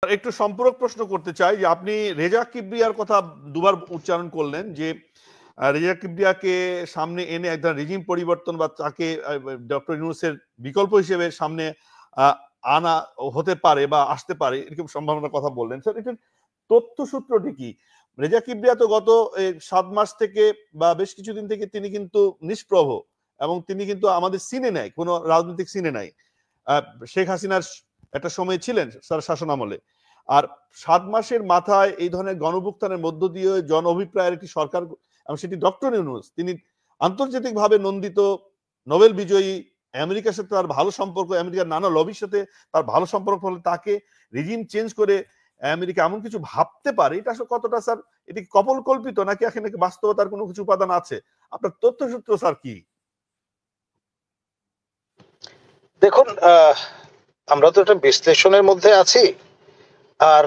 একটু সম্পূরক প্রশ্ন করতে চাই যে আপনি রেজা কিবরিয়ার কথা দুবার উচ্চারণ করলেন যে রেজা কিবরিয়াকে সামনে এনে একটা রিজিম পরিবর্তন বা তাকে ডক্টর ইউনূসের বিকল্প হিসেবে সামনে আনা হতে পারে বা আসতে পারে এরকম সম্ভাবনার কথা বললেন। স্যার এটা তথ্যসূত্রটি কি? রেজা কিবরিয়া তো গত 7 মাস থেকে বা বেশ কিছুদিন থেকে তিনি কিন্তু নিষ্প্রভ এবং তিনি কিন্তু আমাদের সিনে নাই, কোনো রাজনৈতিক সিনে নাই। শেখ হাসিনার একটা সময় ছিলেন তার শাসন আমলে। আর 7 মাসের মাথায় এই ধরনের গণভুত্থানের মধ্য দিয়ে জন অভিপ্রায়ের একটি সরকার, এবং সেটি ডক্টর ইউনূস, তিনি আন্তর্জাতিকভাবে নন্দিত নোবেল বিজয়ী, আমেরিকার সাথে তার ভালো সম্পর্ক, আমেরিকার নানা লবির সাথে তার ভালো সম্পর্ক হলে তাকে রিজিম চেঞ্জ করে আমেরিকা এমন কিছু ভাবতে পারে, এটা আসলে কতটা স্যার এটি কপল কল্পিত নাকি এখানে বাস্তবতার কোনো কিছু উপাদান আছে? আপনার তথ্যসূত্র স্যার কি? দেখুন, আমরা তো একটা বিশ্লেষণের মধ্যে আছি। আর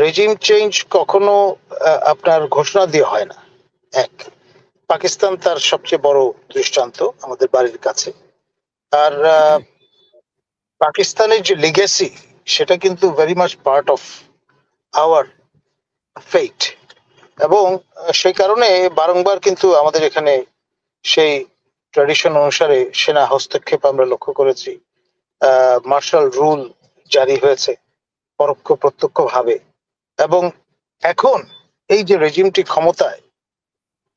রেজিম চেঞ্জ কখনো আপনার ঘোষণা দিয়ে হয় না। এক, পাকিস্তান তার সবচেয়ে বড় দৃষ্টান্ত আমাদের বাড়ির কাছে। আর পাকিস্তানের যে লিগেসি সেটা কিন্তু very much part of our fate, এবং সেই কারণে বারংবার কিন্তু আমাদের এখানে সেই ট্র্যাডিশন অনুসারে সেনা হস্তক্ষেপ আমরা লক্ষ্য করেছি। মার্শাল রুল জারি হয়েছে পরোক্ষ প্রত্যক্ষ ভাবে, এবং এখন এই যে রেজিমটি ক্ষমতায়,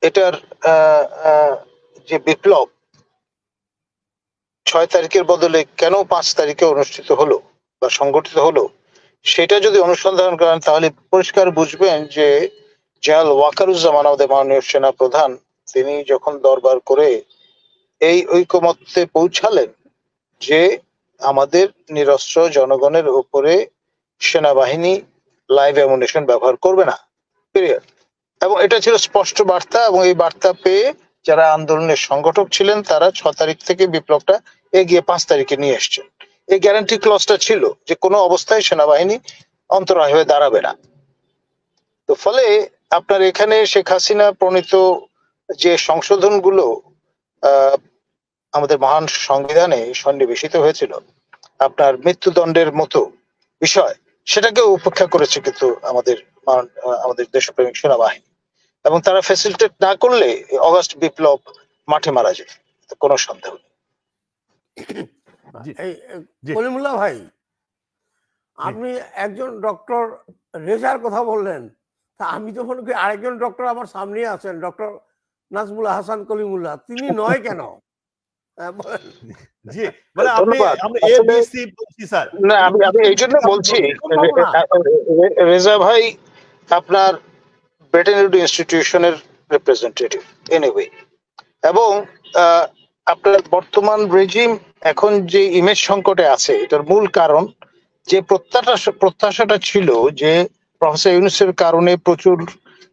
এটার যে বিপ্লব 6 তারিখের বদলে কেন 5 তারিখে অনুষ্ঠিত হলো বা সংগঠিত হলো, সেটা যদি অনুসন্ধান করেন তাহলে পরিষ্কার বুঝবেন যে জেনারেল ওয়াকারুজ্জামান, আমাদের মাননীয় সেনা প্রধান, তিনি যখন দরবার করে এই ঐকমত্যে পৌঁছালেন যে আমাদের নিরস্ত্র জনগণের উপরে সেনাবাহিনী লাইভ অ্যামুনিশন ব্যবহার করবে না, পিরিয়ড। এবং এটা ছিল স্পষ্ট বার্তা, এবং এই বার্তা পেয়ে যারা আন্দোলনের সংগঠক ছিলেন তারা 6 তারিখ থেকে বিপ্লবটা এগিয়ে 5 তারিখে নিয়ে এসছেন। এই গ্যারান্টি ক্লজটা ছিল যে কোনো অবস্থায় সেনাবাহিনী অন্তরায় হয়ে দাঁড়াবে না। তো ফলে আপনার এখানে শেখ হাসিনা প্রণীত যে সংশোধনগুলো আমাদের মহান সংবিধানে সন্নিবেশিত হয়েছিল, আপনার মৃত্যুদণ্ডের মতো বিষয়, সেটাকে উপেক্ষা করেছে কিন্তু আমাদের দেশপ্রেমিক সেনাবাহিনী, এবং তারা ফ্যাসিলিটেট না করলে অগাস্ট বিপ্লব মাঠে মারা যায়, কোনো সন্দেহ নেই। কলিমুল্লাহ ভাই, আপনি একজন ডক্টর রেজার কথা বললেন, তা আমি তো মনে করি আরেকজন ডক্টর আমার সামনে আছেন, ডক্টর নাজমুল হাসান কলিমুল্লাহ, তিনি নয় কেন? আমি এই জন্য বলছি, রেজা ভাই আপনার ব্রিটেন ইনস্টিটিউশনের রিপ্রেজেন্টেটিভ এনিওয়ে, এবং আপনার বর্তমান রেজিম এখন যে ইমেজ সংকটে আছে, এটার মূল কারণ যে প্রত্যাশাটা ছিল যে প্রফেসর ইউনূসের কারণে প্রচুর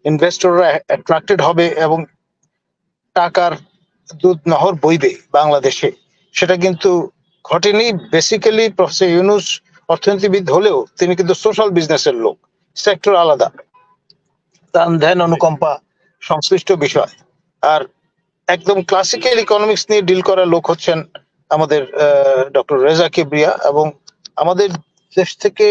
ইনভেস্টররা অ্যাট্রাক্টেড হবে এবং টাকার দুধ নহর বইবে বাংলাদেশে, সেটা কিন্তু ঘটেনি। বেসিক্যালি প্রফেসর ইউনূস অর্থনীতিবিদ হলেও তিনি কিন্তু সোশ্যাল বিজনেসের লোক, সেক্টর আলাদা, দান ধ্যান অনুকম্পা সংশ্লিষ্ট বিষয়। আর একদম ক্লাসিক্যাল ইকোনমিক্স নিয়ে ডিল করা লোক হচ্ছেন আমাদের ডক্টর রেজা কিবরিয়া, এবং আমাদের দেশ থেকে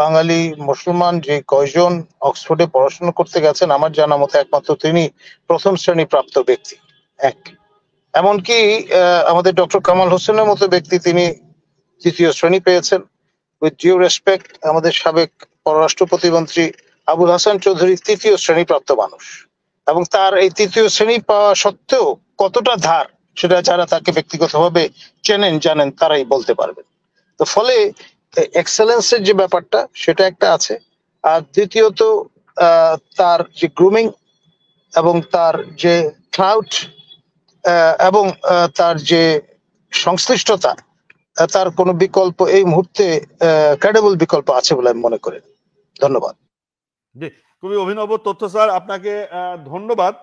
বাঙালি মুসলমান যে কয়জন অক্সফোর্ডে পড়াশোনা করতে গেছেন, আমার জানা মতে একমাত্র তিনি প্রথম শ্রেণী প্রাপ্ত ব্যক্তি। এক, এমনকি আমাদের ডক্টর কামাল হোসেনের মতো ব্যক্তি তিনি 3য় শ্রেণী পেয়েছেন। উইথ ডিউ রেসপেক্ট, আমাদের সাবেক পররাষ্ট্র প্রতিমন্ত্রী আবুল হাসান চৌধুরী 3য় শ্রেণী প্রাপ্ত মানুষ, এবং তার এই 3য় শ্রেণী পাওয়া সত্ত্বেও কতটা ধার, সেটা যারা তাকে ব্যক্তিগতভাবে চেনেন জানেন তারাই বলতে পারবেন। তো ফলে এক্সেলেন্সের যে ব্যাপারটা সেটা একটা আছে। আর দ্বিতীয়ত তার যে গ্রুমিং এবং তার যে ক্লাউড এবং তার যে সংশ্লিষ্টতা, তার কোনো বিকল্প এই মুহূর্তে ক্রেডিবল বিকল্প আছে বলে আমি মনে করি। ধন্যবাদ। জি, খুবই অভিনব তথ্য স্যার, আপনাকে ধন্যবাদ।